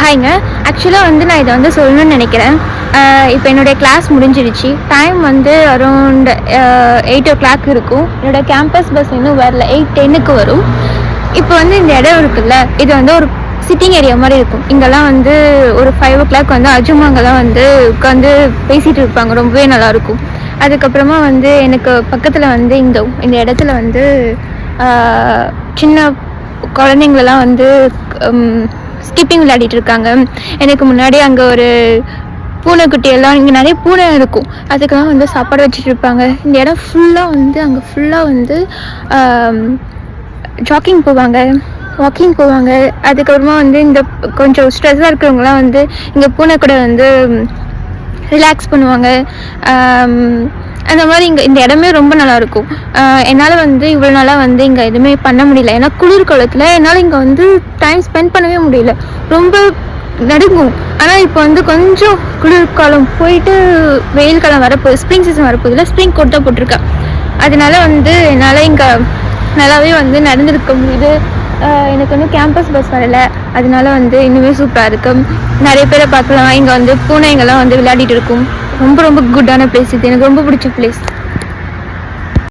ஹாய்ங்க. ஆக்சுவலாக வந்து நான் இதை வந்து சொல்லணும்னு நினைக்கிறேன். இப்போ என்னுடைய கிளாஸ் முடிஞ்சிருச்சு. டைம் வந்து அரௌண்ட் 8:00 இருக்கும். என்னோடய கேம்பஸ் பஸ் இன்னும் வரல. 8:10க்கு வரும். இப்போ வந்து இந்த இடம் இருக்குல்ல, இது வந்து ஒரு சிட்டிங் ஏரியா மாதிரி இருக்கும். இங்கெல்லாம் வந்து ஒரு 5:00 வந்து அஜுமாங்கெல்லாம் வந்து உட்காந்து பேசிகிட்டு இருப்பாங்க. ரொம்பவே நல்லாயிருக்கும். அதுக்கப்புறமா வந்து எனக்கு பக்கத்தில் வந்து இந்த இடத்துல வந்து சின்ன குழந்தைங்களெல்லாம் வந்து ஸ்கிப்பிங் விளையாடிட்டு இருக்காங்க. எனக்கு முன்னாடி அங்கே ஒரு பூனைக்குட்டி எல்லாம், இங்கே நிறைய பூனை இருக்கும், அதுக்கெல்லாம் வந்து சாப்பாடு வச்சுட்டு இருப்பாங்க. இந்த இடம் ஃபுல்லாக வந்து அங்கே ஃபுல்லாக வந்து ஜாக்கிங் போவாங்க, வாக்கிங் போவாங்க. அதுக்கப்புறமா வந்து இந்த கொஞ்சம் ஸ்ட்ரெஸ்ஸாக இருக்கிறவங்களாம் வந்து இங்கே பூனை கூட வந்து ரிலாக்ஸ் பண்ணுவாங்க. அந்த மாதிரி இந்த இடமே ரொம்ப நல்லாயிருக்கும். என்னால் வந்து இவ்வளோ நாளாக வந்து இங்கே எதுவுமே பண்ண முடியல. ஏன்னா குளிர் காலத்தில் என்னால் இங்கே வந்து டைம் ஸ்பெண்ட் பண்ணவே முடியல. ரொம்ப நடுங்கும். ஆனால் இப்போ வந்து கொஞ்சம் குளிர்காலம் போயிட்டு வெயில் காலம் வரப்போகுது, ஸ்ப்ரிங் சீசன் வரப்போகுதுல, ஸ்ப்ரிங் கோட் தான் போட்டிருக்கேன். அதனால வந்து என்னால் இங்கே நல்லாவே வந்து நடந்திருக்க முடியுது. எனக்கு வந்து கேம்பஸ் பஸ் வரலை, அதனால வந்து இன்னுமே சூப்பராக இருக்கும். நிறைய பேரை பார்க்கலாம். இங்கே வந்து பூனைங்கெல்லாம் வந்து விளையாடிட்டு இருக்கும். ரொம்ப ரொம்ப குட்டான பிளேஸ் இது. எனக்கு ரொம்ப பிடிச்ச பிளேஸ்.